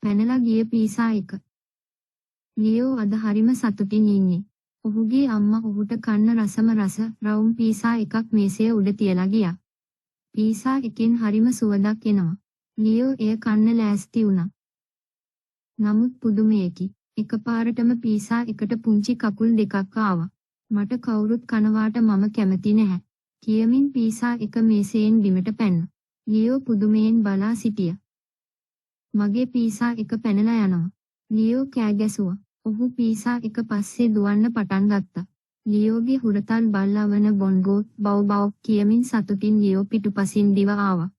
පැනලා ගිය පීසා එක. ලියෝ අද හරිම සතුටින් ඉන්නේ. ඔහුගේ අම්මා ඔහුට කන්න රසම රස රවුම් පීසා එකක් මේසය උඩ තියලා ගියා. පීසා එකෙන් හරිම සුවඳක් එනවා. ලියෝ එය කන්න ලෑස්ති වුණා. නමුත් පුදුමයකි. එකපාරටම පීසා එකට පුංචි කකුල් දෙකක් ආවා. මට කවුරුත් කනවාට මම කැමති නැහැ. කියමින් පීසා එක මේසයෙන් බිමට පැන්නා. ලියෝ පුදුමයෙන් බලා සිටියා. මගේ පීසා එක පැනලා යනවා. ලියෝ කෑ ගැසුවා. ඔහු පීසා එක පස්සේ දුවන්න පටන් ගත්තා. ලියෝගේ හුරතල් බල්ලා වන බොන්ගෝ බව් බව් කියමින් සතුටින් ලියෝ පිටුපසින් දිව ආවා.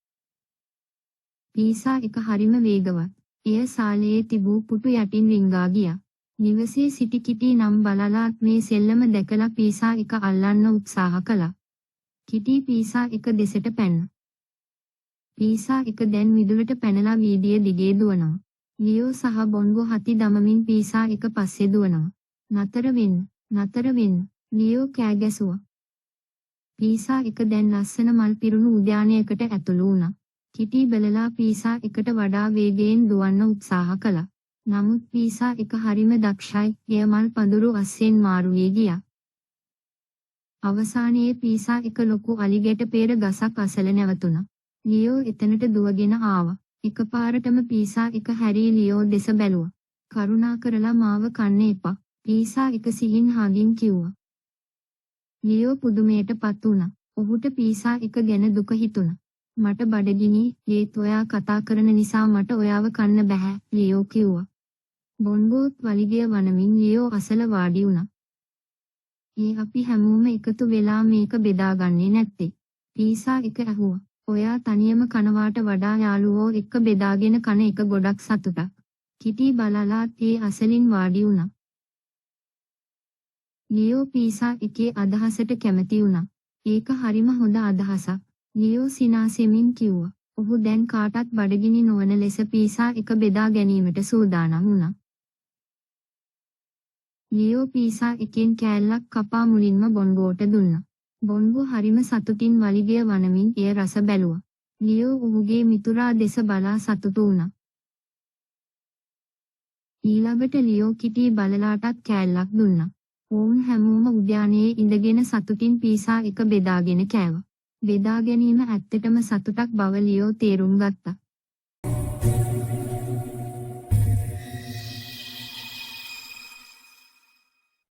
පීසා එක හරිම වේගවත්. එය සාලයේ තිබූ පුටු යටින් රිංගා ගියා. නිවසේ සිටි කිටි නම් බලලා මේ සෙල්ලම දැකලා පීසා එක අල්ලන්න උත්සාහ කළා. කිටි පීසා එක දෙසට පැන්නා. පීසා එක දැන් මිදුලට පැනලා වීදියේ දිගේ දුවනවා. ලියෝ සහ බොන්ගෝ හති දමමින් පීසා එක පස්සේ දුවනවා. නතර වෙන්න, නතර වෙන්න, ලියෝ කෑ ගැසුවා. පීසා එක දැන් ලස්සන මල් පිරුණු උද්‍යානයකට ඇතුළු වුණා. කිටි බලලා පීසා එකට වඩා වේගයෙන් දුවන්න උත්සාහ කළා. නමුත් පීසා එක හරිම දක්ෂයි. එය මල් පඳුරු අස්සෙන් මාරු වී ගියා. අවසානයේ පීසා එක ලොකු අලිගැට පෙර ගසක් අසල නැවතුණා. ලියෝ එතනට දුවගෙන ආවා. එකපාරටම පීසා එක හැරී ලියෝ දෙස බැලුවා. කරුණා කරලා මාව කන්න එපා. පීසා එක සිහින් හාගින් කිව්වා. ලියෝ පුදුමයටපත් වුණා. ඔහුට පීසා එක ගැන දුක හිතුණා. මට බඩගිනි, ඒත් ඔයා කතා කරන නිසා මට ඔයාව කන්න බෑ, ලියෝ කිව්වා. බොන්ගෝත් වලිගය වනමින් ලියෝ අසල වාඩි වුණා. අපි හැමෝම එකතු වෙලා මේක බෙදාගන්නේ නැත්තේ? පීසා එක ඇහුවා. ඔයා තනියම කනවාට වඩා යාළුවෝ එක්ක බෙදාගෙන කන එක ගොඩක් සතුටක්. කිටි බලලා ඒ අසලින් වාඩි වුණා. ලියෝ පීසා එකේ අදහසට කැමති වුණා. ඒක හරිම හොඳ අදහසක්. ලියෝ සිනාසෙමින් කිව්වා. ඔහු දැන් කාටත් බඩගිනි නොවන ලෙස පීසා එක බෙදා ගැනීමට සූදානම් වුණා. ලියෝ පීසා එකෙන් කෑල්ලක් කපා මුලින්ම බොන්ගෝට දුන්නා. බොන්ගෝ හරිම සතුටින් වලිගය වනමින් එය රස බැලුවා. ලියෝ ඔහුගේ මිතුරා දෙස බලා සතුටු වුණා. ඊළඟට ලියෝ කිටි බලලාටත් කෑල්ලක් දුන්නා. ඔවුන් හැමෝම උද්‍යානයේ ඉඳගෙන සතුටින් පීසා එක බෙදාගෙන කෑවා. බෙදා ගැනීම ඇත්තටම සතුටක් බව ලියෝ තේරුම් ගත්තා.